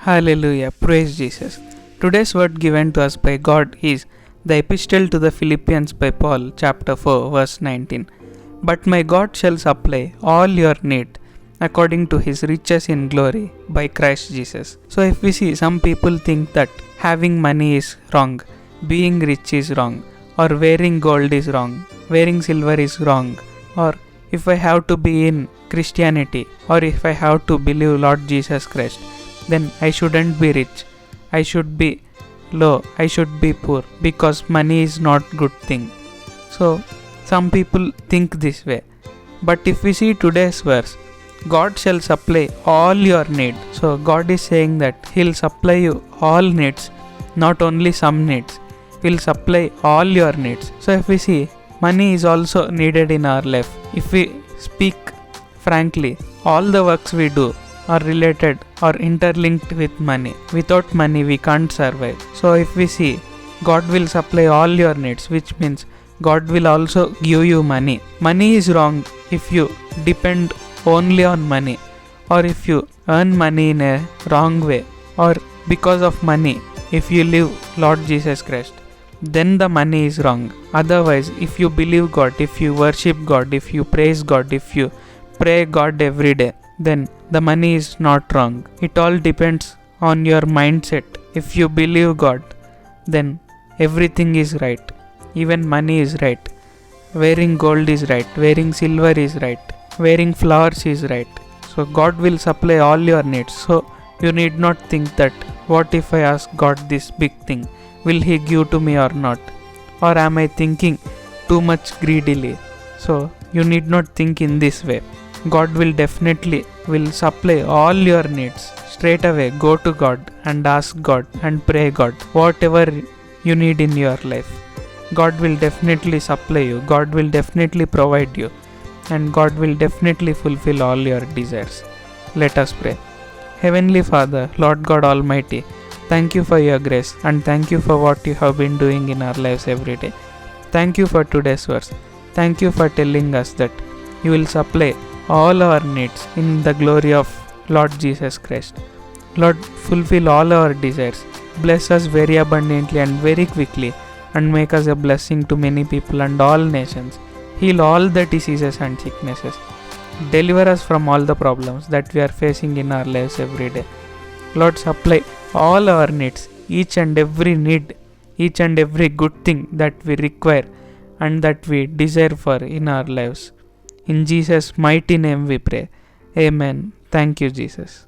Hallelujah, praise Jesus. Today's word given to us by God is the Epistle to the Philippians by Paul, chapter 4, verse 19. But my God shall supply all your need according to his riches in glory by Christ Jesus. So if we see, some people think that having money is wrong, being rich is wrong, or wearing gold is wrong, wearing silver is wrong, or if I have to be in Christianity, or if I have to believe Lord Jesus Christ, then I shouldn't be rich, I should be low, I should be poor, because money is not good thing. So some people think this way. But if we see today's verse, God shall supply all your need. So God is saying that He'll supply you all needs, not only some needs. He'll supply all your needs. So if we see, money is also needed in our life. If we speak frankly, all the works we do are related or interlinked with money. Without money we can't survive. So if we see, God will supply all your needs, which means God will also give you money. Money is wrong if you depend only on money, or if you earn money in a wrong way, or because of money if you live Lord Jesus Christ, then the money is wrong. Otherwise, if you believe God, if you worship God, if you praise God, if you pray God every day, then the money is not wrong. It all depends on your mindset. If you believe God, then everything is right. Even money is right. Wearing gold is right. Wearing silver is right. Wearing flowers is right. So God will supply all your needs. So you need not think that, what if I ask God this big thing? Will He give to me or not? Or am I thinking too much greedily? So you need not think in this way. God will definitely supply all your needs. Straight away go to God and ask God and pray God whatever you need in your life. God will definitely supply you. God will definitely provide you. And God will definitely fulfill all your desires. Let us pray. Heavenly Father, Lord God Almighty, thank you for your grace and thank you for what you have been doing in our lives every day. Thank you for today's verse. Thank you for telling us that you will supply all our needs in the glory of Lord Jesus Christ. Lord, fulfill all our desires. Bless us very abundantly and very quickly, and make us a blessing to many people and all nations. Heal all the diseases and sicknesses. Deliver us from all the problems that we are facing in our lives every day. Lord, supply all our needs, each and every need, each and every good thing that we require and that we desire for in our lives. In Jesus' mighty name we pray. Amen. Thank you, Jesus.